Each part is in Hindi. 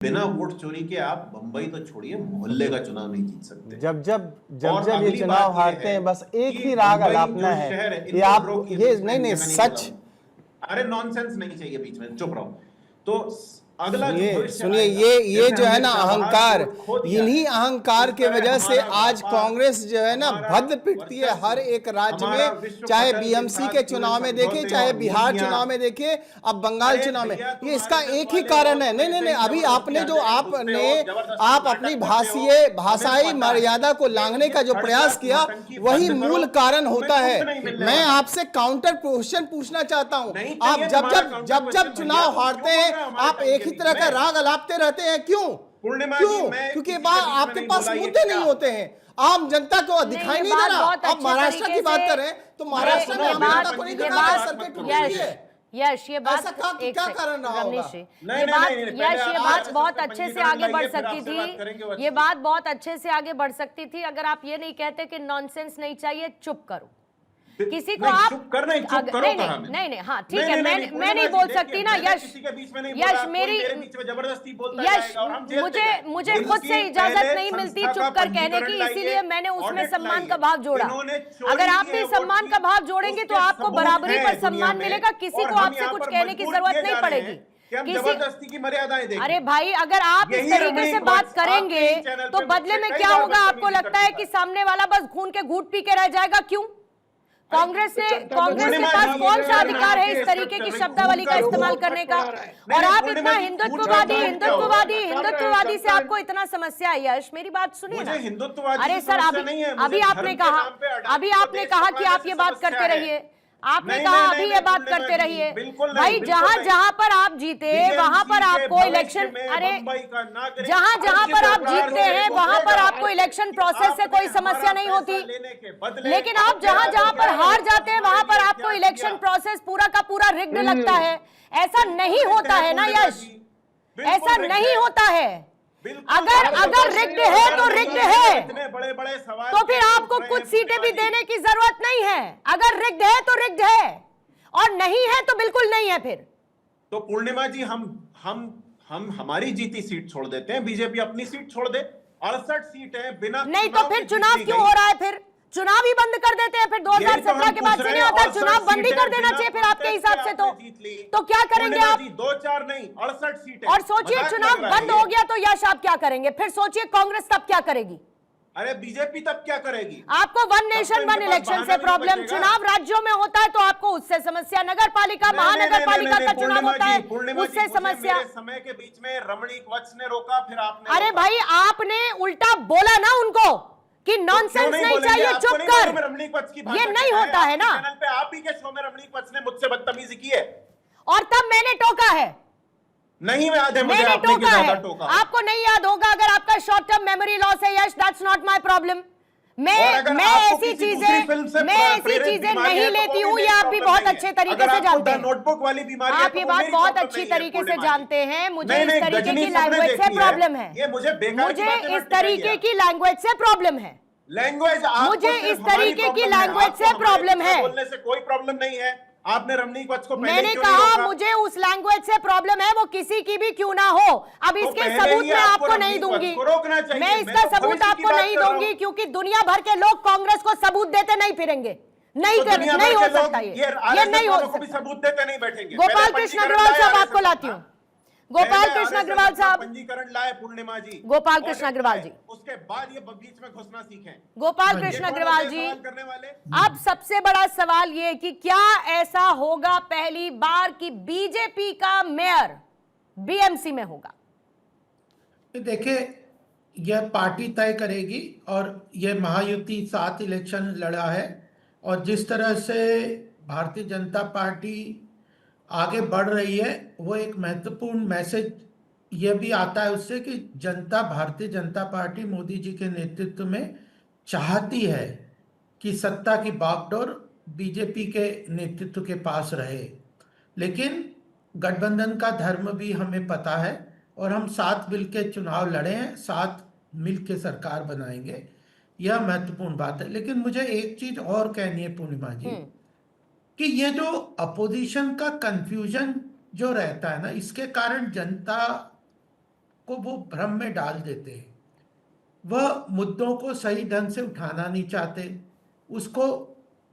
बिना वोट चोरी के आप बंबई तो छोड़िए, मोहल्ले का चुनाव नहीं जीत सकते। जब जब जब और जब ये अगली चुनाव बात ये हारते है हैं बस एक कि ही राग मुंबई अलापना जो है शहर है, ये इनको आप रोकिए ये बीच में, नहीं ये मैं नहीं सच। बोला हूं। अरे नॉनसेंस नहीं चाहिए बीच में, चुप रहो। तो अगला जो सुनिए भविष्य सुनिए आएगा, ये जैसे जो है हमने ना चाबहार अहंकार, पोर्ट खो दिया इन्हीं है, अहंकार उस के तरह वजह से हमारा आज व्यापार, कांग्रेस जो है ना हमारा भद्द पिटती है हर वर्चस्व, एक राज्य हमारा में, विश्व चाहे पटल के बीएमसी साथ के जुड़े चुनाव में देखें, समझौते चाहे और बिहार मुहैया। चुनाव में देखें, अब बंगाल अरे चुनाव में। भैया, तुम ये इसका आरएसएस एक ही वाले कारण हो, है। तुम नहीं नहीं ऐसे नहीं, ही अभी जबरदस्ती आपने जो घुसते हो, जबरदस्ती आप नाटक अपनी करते हो, भाषाई हमें पता मर्यादा को है। लांघने ये का जो थर्ड प्रयास क्लास किया नौटंकी वही बंद करो, मूल कारण तुम्हें होता कुछ है। नहीं मिलने मैं वाला। आपसे काउंटर क्वेश्चन पूछना चाहता हूं, नहीं आप चाहिए जब तुम्हारा जब काउंटर जब जब क्वेश्चन। भैया चुनाव तुम हारते क्यों बोल हैं रहे हो हमारे आप टाइम एक के ही बीच तरह का में? राग अलापते रहते हैं, क्यों? पूर्णिमा जी, क्यों? मैं क्योंकि किसी के बीच में आपके नहीं पास बोला, ये मुद्दे क्या? नहीं होते हैं, आम जनता को नहीं, दिखाई ये नहीं दे बात रहा। बहुत आप अच्छे महाराष्ट्र की तरीके बात से- कर रहे हैं तो अरे महाराष्ट्र में सुनो, आम मेरा जनता को नहीं पंजीकरण दिखा की रहा बात सर्किट मत टूट करो। रही है। यश ये बात ऐसा क्या कारण रहा होगा? रमनीश जी, नहीं, ये नहीं, बात नहीं, पहले यश ये आप बात आरएसएस बहुत का अच्छे से पंजीकरण आगे बढ़ लाइए, फिर सकती आपसे बात करेंगे वो थी। अच्छी ये से। बात बहुत अच्छे से आगे बढ़ सकती थी अगर आप ये नहीं कहते कि नॉनसेंस नहीं चाहिए, चुप करो। किसी को नहीं, आप चुप कर नहीं, चुप करो नहीं कहा नहीं मैंने। नहीं नहीं, हाँ ठीक नहीं, है, नहीं, नहीं, मैं नहीं बोल देखिए, सकती ना मैंने यश। किसी के बीच में नहीं यश बोला, कोई मेरी मेरे बीच में जबरदस्ती बोलता यश जाएगा और हम जेल मुझे चले जाएंगे। मुझे खुद से इनकी इजाजत पहले नहीं मिलती संस्था चुप का कर कहने की, पंजीकरण लाइए, इसीलिए मैंने उसमें ऑडिट सम्मान लाइए। का भाव जोड़ा। इन्होंने चोरी अगर की आपने है, सम्मान वोट का की, भाव जोड़ेंगे तो उसके आपको सबूत बराबरी हैं पर दुनिया सम्मान में, मिलेगा, किसी और को हम आपसे यहाँ कुछ पर कहने की मजबूर जरूरत किए नहीं जा रहे पड़ेगी। हैं कि हम किसी जबरदस्ती की मर्यादाएं देखें। अरे भाई, अगर आप इस यही तरीके रमणीक से बात वत्स करेंगे आपके चैनल तो पे बदले में मुझसे क्या कई बार होगा? आपको बदतमीजी लगता है कर कि चुका सामने वाला बस खून के घूंट पी के रह जाएगा? क्यों? कांग्रेस के पूर्णिमा पास जी, कौन सा ये अधिकार है नाम इस के तरीके की स्ट्रक्चर शब्दावली का खून इस्तेमाल खून करने का? नहीं, और आप पूर्णिमा इतना जी, हिंदुत्ववादी खून हिंदुत्ववादी क्या होगा? हिंदुत्ववादी से आपको इतना समस्या है यश, मेरी बात सुनिए मुझे ना। हिंदुत्ववादी अरे की सर, समस्या नहीं है, मुझे अभी धर्म आपने के कहा नाम पे अडानी अभी को आपने देश कहा कि चलाने आप से ये बात समस्या करते है। रहिए। आपने नहीं, कहा नहीं, अभी नहीं, ये बात पूर्णिमा करते जी, रहिए। बिल्कुल नहीं, भाई बिल्कुल जहां नहीं। जहां पर आप जीते वहां पर BMC के आपको भविष्य इलेक्शन, में अरे बंबई का नागरिक जहां जहां पर आप सरकार जीतते से हैं वहां पर पूछेगा आपको इलेक्शन कि प्रोसेस से आपने कोई समस्या हमारा नहीं पैसा होती, लेने के बदले लेकिन आप अपने जहां जहां राज्य पर के हार जाते हैं वहां पर लिए आपको क्या इलेक्शन किया? प्रोसेस पूरा का पूरा रिग्ड लगता है। ऐसा नहीं होता है ना यश, ऐसा नहीं होता है। अगर रिग्ड है तो रिग्ड है, इतने बड़े बड़े सवाल तो फिर आपको कुछ सीटें भी देने की जरूरत नहीं है। अगर रिग्ड है तो रिग्ड है, और नहीं है तो बिल्कुल नहीं है। फिर तो पूर्णिमा जी, हम हमारी जीती सीट छोड़ देते हैं, बीजेपी अपनी सीट छोड़ दे। 68 सीट है, बिना नहीं तो फिर चुनाव क्यों हो रहा है? फिर चुनाव ही बंद कर देते हैं। फिर 2017 के बाद से नहीं होता, चुनाव बंद ही कर देना चाहिए फिर आपके हिसाब से। तो क्या करेंगे आप? 2-4 नहीं, 68 सीटें। और सोचिए चुनाव बंद हो गया तो यश आप क्या करेंगे? फिर सोचिए कांग्रेस तब क्या करेगी? अरे बीजेपी तब क्या करेगी? आपको वन नेशन वन इलेक्शन से प्रॉब्लम, चुनाव राज्यों में होता है तो आपको उससे समस्या, नगर पालिका महानगर पालिका का चुनाव होता है उससे समस्या। मेरे समय के बीच में रमणीक वत्स ने रोका, फिर आपने अरे भाई, आपने उल्टा बोला ना उनको कि नॉनसेंस नहीं चाहिए, चुप कर। ये नहीं होता है ना। चैनल पे आप ही के शो में रमणीक वत्स ने मुझसे बदतमीजी की है, और तब मैंने टोका है। नहीं याद है मुझे, मैंने आपने टोका ज्यादा है, टोका। आपको नहीं याद होगा। अगर आपका शॉर्ट टर्म मेमोरी लॉस है यश, दैट्स नॉट माय प्रॉब्लम। मैं ऐसी चीजें नहीं लेती हूँ, ये आप भी बहुत अच्छे तरीके से जानते हैं। नोटबुक वाली बीमारी, आप ये बात बहुत अच्छी तरीके से जानते हैं। मुझे इस तरीके की लैंग्वेज से प्रॉब्लम है। ये मुझे इस तरीके की लैंग्वेज से प्रॉब्लम है। लैंग्वेज मुझे इस तरीके की लैंग्वेज से प्रॉब्लम है। बोलने से कोई प्रॉब्लम नहीं है। आपने रमणीक वत्स को मैंने कहा मुझे उस लैंग्वेज से प्रॉब्लम है, वो किसी की भी क्यों ना हो। अब इसके सबूत मैं आपको नहीं दूंगी, मैं इसका सबूत आपको नहीं दूंगी, क्योंकि दुनिया भर के लोग कांग्रेस को सबूत देते नहीं फिरेंगे। नहीं हो सकता ये नहीं हो सकता। सबूत देते नहीं बैठेंगे। गोपाल कृष्ण अग्रवाल साहब आपको लाती हूँ। गोपाल कृष्ण अग्रवाल साहब, पंजीकरण लाए पूर्णिमा जी, गोपाल कृष्ण अग्रवाल जी, उसके बाद ये बीच में घुसना सीखें। गोपाल कृष्ण अग्रवाल जी, करने वाले अब सबसे बड़ा सवाल ये कि क्या ऐसा होगा पहली बार कि बीजेपी का मेयर बीएमसी में होगा? देखिए, यह पार्टी तय करेगी, और यह महायुति 7 इलेक्शन लड़ा है, और जिस तरह से भारतीय जनता पार्टी आगे बढ़ रही है, वो एक महत्वपूर्ण मैसेज ये भी आता है उससे कि जनता, भारतीय जनता पार्टी मोदी जी के नेतृत्व में चाहती है कि सत्ता की बागडोर बीजेपी के नेतृत्व के पास रहे। लेकिन गठबंधन का धर्म भी हमें पता है, और हम साथ मिलकर चुनाव लड़े हैं, साथ मिलकर सरकार बनाएंगे, यह महत्वपूर्ण बात है। लेकिन मुझे एक चीज और कहनी है पूर्णिमा जी, कि ये जो अपोजिशन का कंफ्यूजन जो रहता है ना, इसके कारण जनता को वो भ्रम में डाल देते हैं। वह मुद्दों को सही ढंग से उठाना नहीं चाहते, उसको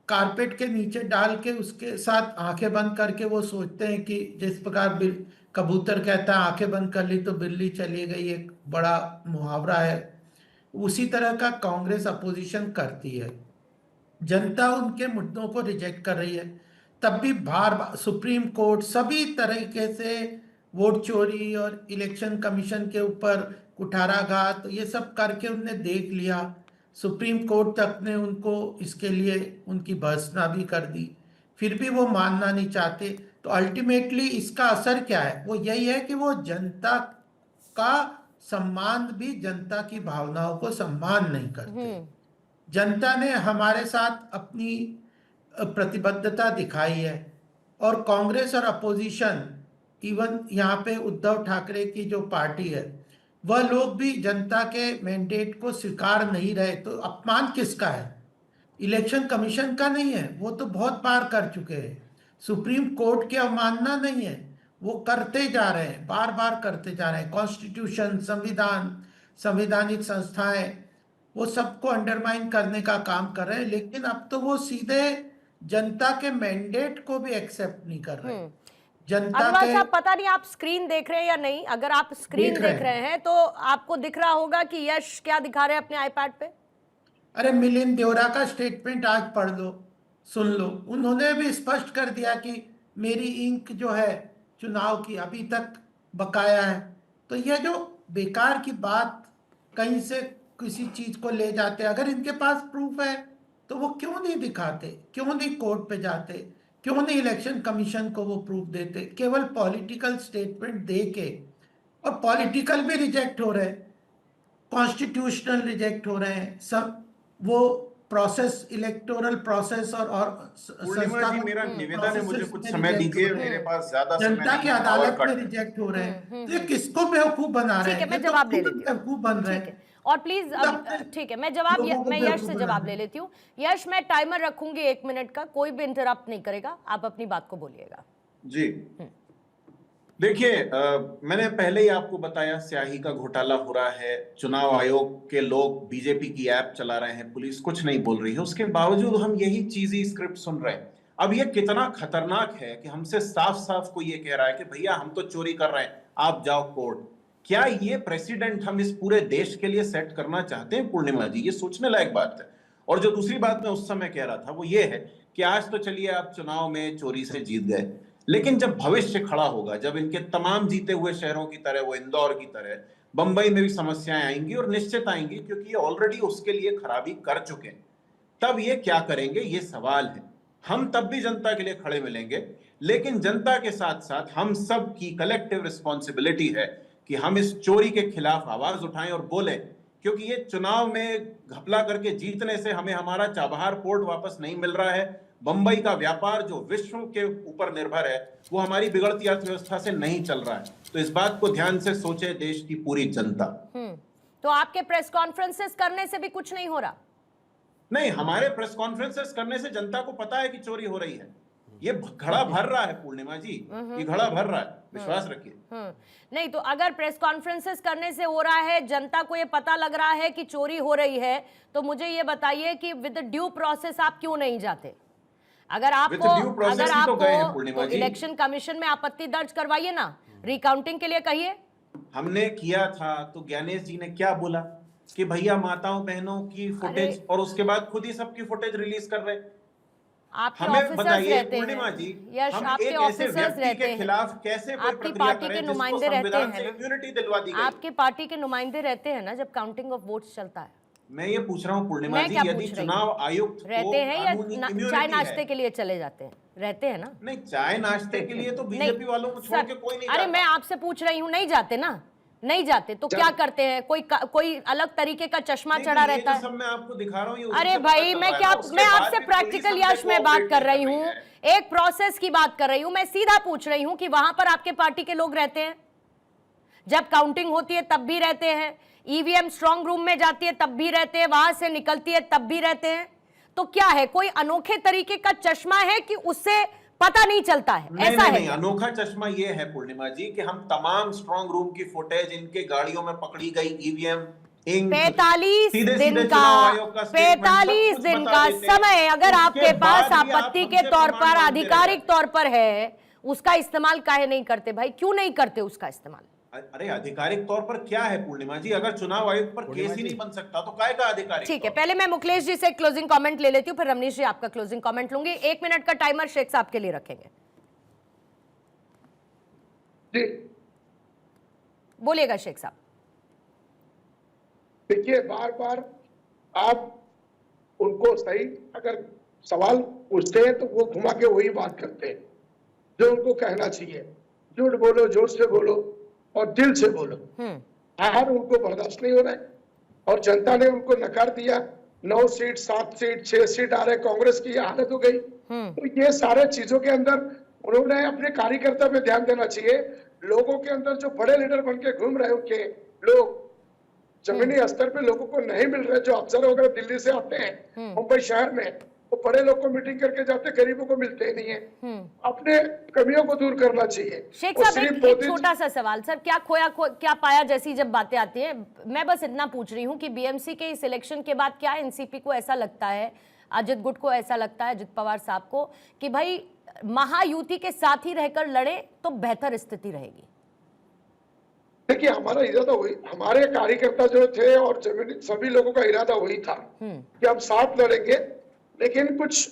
कारपेट के नीचे डाल के उसके साथ आंखें बंद करके वो सोचते हैं कि जिस प्रकार कबूतर कहता है आंखें बंद कर ली तो बिल्ली चली गई, एक बड़ा मुहावरा है, उसी तरह का कांग्रेस अपोजिशन करती है। जनता उनके मुद्दों को रिजेक्ट कर रही है, तब भी बार बार सुप्रीम कोर्ट सभी तरीके से वोट चोरी और इलेक्शन कमीशन के ऊपर कुठाराघात ये सब करके उनने देख लिया। सुप्रीम कोर्ट तक ने उनको इसके लिए उनकी भर्त्सना भी कर दी, फिर भी वो मानना नहीं चाहते। तो अल्टीमेटली इसका असर क्या है? वो यही है कि वो जनता का सम्मान भी, जनता की भावनाओं को सम्मान नहीं करते। जनता ने हमारे साथ अपनी प्रतिबद्धता दिखाई है और कांग्रेस और अपोजिशन, इवन यहाँ पे उद्धव ठाकरे की जो पार्टी है, वह लोग भी जनता के मैंडेट को स्वीकार नहीं रहे। तो अपमान किसका है? इलेक्शन कमीशन का नहीं है, वो तो बहुत बार कर चुके हैं। सुप्रीम कोर्ट की अवमानना नहीं है, वो करते जा रहे हैं, बार बार करते जा रहे हैं। कॉन्स्टिट्यूशन, संविधान, संवैधानिक संस्थाएं, वो सबको अंडरमाइन करने का काम कर रहे हैं। लेकिन अब तो वो सीधे जनता के मैंडेट को भी एक्सेप्ट नहीं कर रहे। जनता के साहब, पता नहीं आप स्क्रीन देख रहे हैं या नहीं, अगर आप स्क्रीन देख रहे हैं तो आपको दिख रहा होगा कि यश क्या दिखा रहे हैं अपने आईपैड पे। अरे मिलिंद देवरा का स्टेटमेंट आज पढ़ लो, सुन लो। उन्होंने भी स्पष्ट कर दिया कि मेरी इंक जो है चुनाव की अभी तक बकाया है। तो यह जो बेकार की बात कहीं से किसी चीज को ले जाते, अगर इनके पास प्रूफ है तो वो क्यों नहीं दिखाते, क्यों नहीं कोर्ट पे जाते, क्यों नहीं इलेक्शन कमीशन को वो प्रूफ देते? केवल पॉलिटिकल स्टेटमेंट दे के, और पॉलिटिकल भी रिजेक्ट हो रहे हैं, कॉन्स्टिट्यूशनल रिजेक्ट हो रहे हैं, सब वो प्रोसेस, इलेक्टोरल प्रोसेस और पूर्णिमा जी, मेरा निवेदन है, मुझे कुछ समय दीजिए, मेरे पास ज्यादा समय जनता की अदालत में रिजेक्ट हो रहे हैं। तो ये किसको बेवकूफ बना रहे हैं? मैं जवाब ले लेती हूँ, बेवकूफ बन रहे हैं। और प्लीज ठीक है, मैं यश से जवाब ले लेती हूँ। यश, मैं टाइमर रखूंगी 1 मिनट का, कोई भी इंटरप्ट नहीं करेगा, आप अपनी बात को बोलिएगा। जी देखिए, मैंने पहले ही आपको बताया स्याही का घोटाला हो रहा है, चुनाव आयोग के लोग बीजेपी की ऐप चला रहे हैं, पुलिस कुछ नहीं बोल रही है, उसके बावजूद हम यही चीजें स्क्रिप्ट सुन रहे हैं। अब ये कितना खतरनाक है कि हमसे साफ साफ कोई ये कह रहा है कि भैया हम तो चोरी कर रहे हैं, आप जाओ कोर्ट। क्या ये प्रेसिडेंट हम इस पूरे देश के लिए सेट करना चाहते हैं? पूर्णिमा जी, ये सोचने लायक बात है। और जो दूसरी बात मैं उस समय कह रहा था वो ये है कि आज तो चलिए आप चुनाव में चोरी से जीत गए, लेकिन जब भविष्य खड़ा होगा, जब इनके तमाम जीते हुए शहरों की तरह, वो इंदौर की तरह, बंबई में भी समस्याएं आएंगी, और निश्चित आएंगी क्योंकि ये ऑलरेडी उसके लिए खराबी कर चुके हैं, तब ये क्या करेंगे, ये सवाल है। हम तब भी जनता के लिए खड़े मिलेंगे, लेकिन जनता के साथ साथ हम सब की कलेक्टिव रिस्पॉन्सिबिलिटी है कि हम इस चोरी के खिलाफ आवाज उठाएं और बोलें, क्योंकि ये चुनाव में घपला करके जीतने से हमें हमारा चाबहार पोर्ट वापस नहीं मिल रहा है। बंबई का व्यापार जो विश्व के ऊपर निर्भर है, वो हमारी बिगड़ती अर्थव्यवस्था से नहीं चल रहा है। तो इस बात को ध्यान से सोचे देश की पूरी जनता। तो आपके प्रेस कॉन्फ्रेंसेस करने से भी कुछ नहीं हो रहा? नहीं, हमारे प्रेस कॉन्फ्रेंसेस करने से जनता को पता है कि चोरी हो रही है। ये घड़ा भर रहा है पूर्णिमा जी, ये घड़ा भर रहा है, विश्वास रखिए। नहीं तो अगर प्रेस कॉन्फ्रेंसेस करने से हो रहा है, जनता को ये पता लग रहा है कि चोरी हो रही है, तो मुझे ये बताइए कि विद ड्यू प्रोसेस आप क्यों नहीं जाते? अगर आपको इलेक्शन कमीशन में आपत्ति दर्ज करवाइए ना, रिकाउंटिंग के लिए कहिए। हमने किया था तो ज्ञानेश जी ने क्या बोला कि भैया माताओं बहनों की फुटेज, और उसके बाद खुद ही सबकी फुटेज रिलीज कर रहे। हमें बताइए पूर्णिमा जी, यश, आपके ऑफिसर्स रहते हैं, खिलाफ कैसे आपकी पार्टी के नुमाइंदे रहते हैं, इम्यूनिटी दिलवा दी गई। आपकी पार्टी के नुमाइंदे रहते हैं ना जब काउंटिंग ऑफ वोट्स चलता है। मैं ये पूछ रहा हूँ पूर्णिमा जी, यदि चुनाव आयुक्त रहते हैं या चाय नाश्ते के लिए चले जाते हैं? रहते हैं ना। नहीं, चाय नाश्ते के लिए तो बीजेपी वालों को छोड़ के कोई नहीं। अरे मैं आपसे पूछ रही हूँ, नहीं जाते ना? नहीं जाते तो क्या करते हैं? कोई अलग तरीके का चश्मा चढ़ा रहता है। सब मैं आपको दिखा रहा हूँ। अरे भाई, मैं आपसे प्रैक्टिकल यश में बात कर रही हूँ, एक प्रोसेस की बात कर रही हूँ। मैं सीधा पूछ रही हूँ कि वहां पर आपके पार्टी के लोग रहते हैं? जब काउंटिंग होती है तब भी रहते हैं, ईवीएम स्ट्रांग रूम में जाती है तब भी रहते हैं, वहां से निकलती है तब भी रहते हैं। तो क्या है, कोई अनोखे तरीके का चश्मा है कि उससे पता नहीं चलता है, ऐसा है। नहीं, अनोखा चश्मा ये है पूर्णिमा जी कि हम तमाम स्ट्रांग रूम की फुटेज, इनके गाड़ियों में पकड़ी गई ईवीएम, 45 दिन का 45 दिन का समय अगर आपके पास आपत्ति के तौर पर, आधिकारिक तौर पर है, उसका इस्तेमाल काहे नहीं करते भाई? क्यों नहीं करते उसका इस्तेमाल? अरे आधिकारिक तौर पर क्या है पूर्णिमा जी, अगर चुनाव आयोग पर केस ही नहीं बन सकता तो काय का आधिकारिक? ठीक है, पहले मैं मुखलेश जी से क्लोजिंग कमेंट ले लेती हूं, फिर रमनीश जी आपका क्लोजिंग कमेंट लूंगी। 1 मिनट का टाइमर शेख साहब के लिए रखेंगे। जी बोलिएगा शेख साहब। देखिए, बार बार आप उनको सही अगर सवाल पूछते हैं तो वो घुमा के वही बात करते हैं जो उनको कहना चाहिए। झूठ बोलो, जोर से बोलो और दिल से बोलो। हार उनको बर्दाश्त नहीं हो रहा है और जनता ने उनको नकार दिया। 9 सीट, 7 सीट, 6 सीट आ रहे, कांग्रेस की हालत हो गई। तो ये सारे चीजों के अंदर उन्होंने अपने कार्यकर्ता पे ध्यान देना चाहिए। लोगों के अंदर जो बड़े लीडर बन के घूम रहे उनके लोग जमीनी स्तर पे लोगों को नहीं मिल रहे। जो अफसर वगैरह दिल्ली से आते हैं मुंबई शहर में, वो बड़े लोग को मीटिंग करके जाते, गरीबों को मिलते ही नहीं है। अपने कमियों को दूर करना चाहिए। शेख साहब एक छोटा सा सवाल, सर क्या खोया क्या पाया जैसी जब बातें आती हैं, मैं बस इतना पूछ रही हूँ कि बीएमसी के इस इलेक्शन के बाद क्या एनसीपी को ऐसा लगता है, अजित गुट को ऐसा लगता है, अजित पवार साहब को, कि भाई महायुति के साथ ही रहकर लड़े तो बेहतर स्थिति रहेगी? देखिए, हमारा इरादा वही, हमारे कार्यकर्ता जो थे और जमीनी सभी लोगों का इरादा वही था कि हम साथ लड़ेंगे। लेकिन कुछ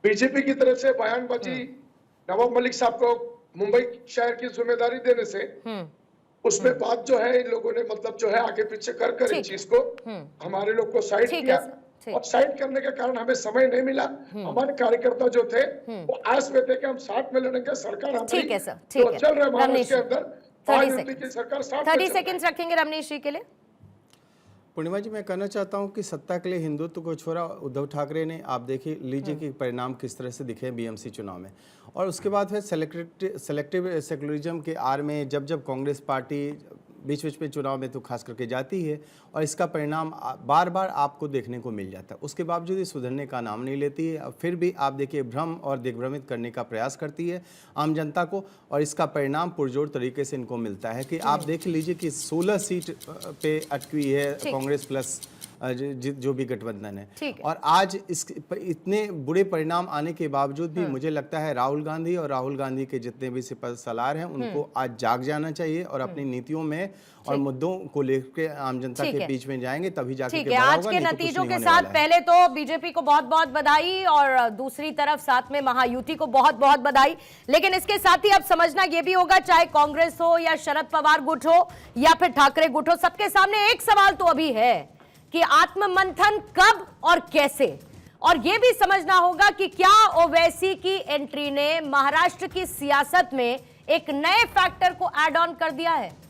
बीजेपी की तरफ से बयानबाजी, नवाब मलिक साहब को मुंबई शहर की जिम्मेदारी देने से उसमें बात जो है इन लोगों ने मतलब जो है आगे पीछे कर इस चीज को हमारे लोग को साइड किया और साइड करने के कारण हमें समय नहीं मिला। हमारे कार्यकर्ता जो थे वो आस में थे कि हम साथ में लड़ेंगे। सरकार ठीक है सर, ठीक है, चल रहा है महाराष्ट्र के अंदर 30 सेकंड्स रखेंगे रमनीश जी के लिए। पूर्णिमा जी, मैं कहना चाहता हूं कि सत्ता के लिए हिंदुत्व को छोड़ा उद्धव ठाकरे ने, आप देखिए लीजिए कि परिणाम किस तरह से दिखे बीएमसी चुनाव में। और उसके बाद फिर सेलेक्टिव सेकुलरिज्म के आड़ में जब जब कांग्रेस पार्टी बीच बीच में चुनाव में तो खास करके जाती है और इसका परिणाम बार बार आपको देखने को मिल जाता है, उसके बावजूद ये सुधरने का नाम नहीं लेती है। फिर भी आप देखिए भ्रम और दिग्भ्रमित करने का प्रयास करती है आम जनता को और इसका परिणाम पुरजोर तरीके से इनको मिलता है कि आप देख लीजिए कि 16 सीट पे अटकी हुई है कांग्रेस प्लस जो भी गठबंधन है। और आज इस इतने बुरे परिणाम आने के बावजूद भी मुझे लगता है राहुल गांधी और राहुल गांधी के जितने भी सिपहसालार हैं उनको आज जाग जाना चाहिए और अपनी नीतियों में और मुद्दों को लेकर आम जनता के बीच में जाएंगे, तभी जाके ठीक है। आज के नतीजों के साथ पहले तो बीजेपी को बहुत बहुत बधाई और दूसरी तरफ साथ में महायुति को बहुत बहुत बधाई। लेकिन इसके साथ ही अब समझना यह भी होगा, चाहे कांग्रेस हो या शरद पवार गुट हो या फिर ठाकरे गुट हो, सबके सामने एक सवाल तो अभी है कि आत्ममंथन कब और कैसे। और यह भी समझना होगा कि क्या ओवैसी की एंट्री ने महाराष्ट्र की सियासत में एक नए फैक्टर को ऐड ऑन कर दिया है।